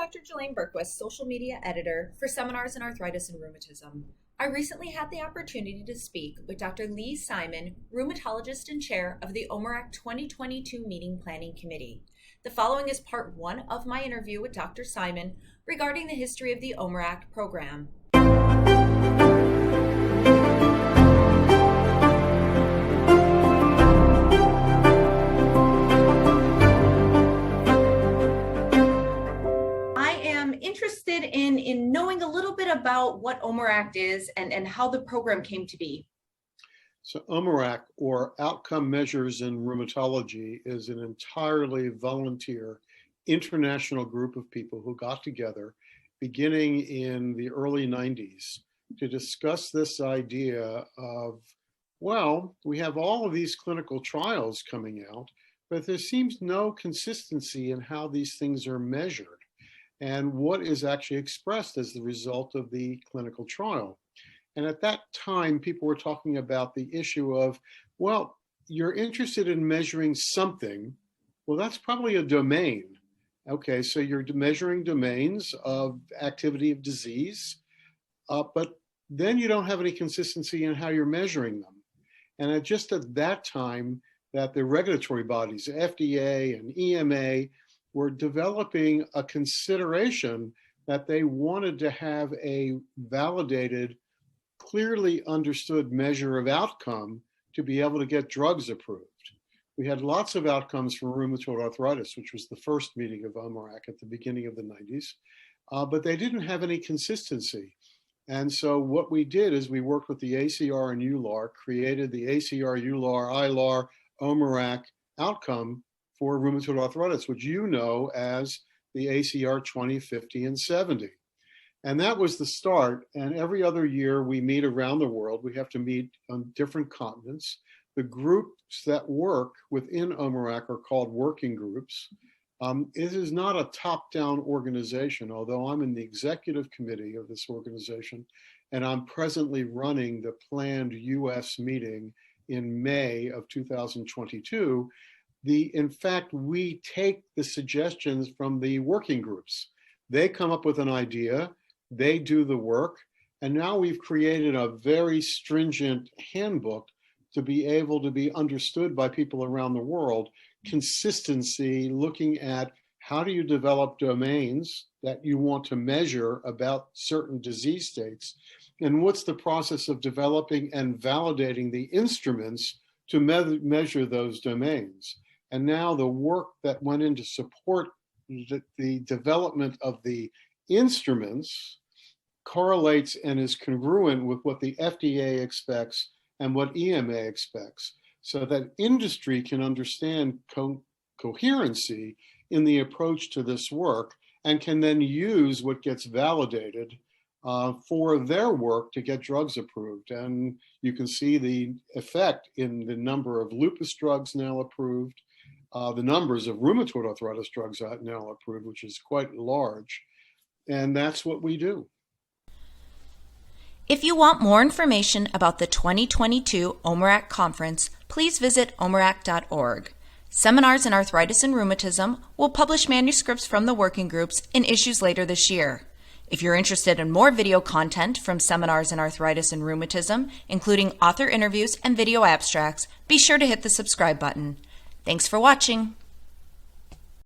Dr. Jelaine Berquist, Social Media Editor for Seminars in Arthritis and Rheumatism. I recently had the opportunity to speak with Dr. Lee Simon, Rheumatologist and Chair of the OMERACT 2022 Meeting Planning Committee. The following is part one of my interview with Dr. Simon regarding the history of the OMERACT program. Interested in knowing a little bit about what OMERACT is and how the program came to be. So OMERACT, or Outcome Measures in Rheumatology, is an entirely volunteer international group of people who got together beginning in the early 90s to discuss this idea of, well, we have all of these clinical trials coming out, but there seems no consistency in how these things are measured and what is actually expressed as the result of the clinical trial. And at that time, people were talking about the issue of, well, you're interested in measuring something. Well, that's probably a domain. Okay, so you're measuring domains of activity of disease, but then you don't have any consistency in how you're measuring them. And just at that time, that the regulatory bodies, FDA and EMA, were developing a consideration that they wanted to have a validated, clearly understood measure of outcome to be able to get drugs approved. We had lots of outcomes for rheumatoid arthritis, which was the first meeting of OMERACT at the beginning of the 90s, but they didn't have any consistency. And so what we did is we worked with the ACR and EULAR, created the ACR, EULAR, ILAR, OMERACT outcome for rheumatoid arthritis, which you know as the ACR 20, 50, and 70. And that was the start. And every other year we meet around the world. We have to meet on different continents. The groups that work within OMERACT are called working groups. It is not a top-down organization, although I'm in the executive committee of this organization, and I'm presently running the planned US meeting in May of 2022. In fact, we take the suggestions from the working groups. They come up with an idea, they do the work, and now we've created a very stringent handbook to be able to be understood by people around the world. Consistency, looking at how do you develop domains that you want to measure about certain disease states, and what's the process of developing and validating the instruments to measure those domains. And now the work that went in to support the development of the instruments correlates and is congruent with what the FDA expects and what EMA expects, so that industry can understand coherency in the approach to this work and can then use what gets validated for their work to get drugs approved. And you can see the effect in the number of lupus drugs now approved, the numbers of rheumatoid arthritis drugs now approved, which is quite large. And that's what we do. If you want more information about the 2022 OMERACT conference, please visit omeract.org. Seminars in Arthritis and Rheumatism will publish manuscripts from the working groups in issues later this year. If you're interested in more video content from Seminars in Arthritis and Rheumatism, including author interviews and video abstracts, be sure to hit the subscribe button. Thanks for watching.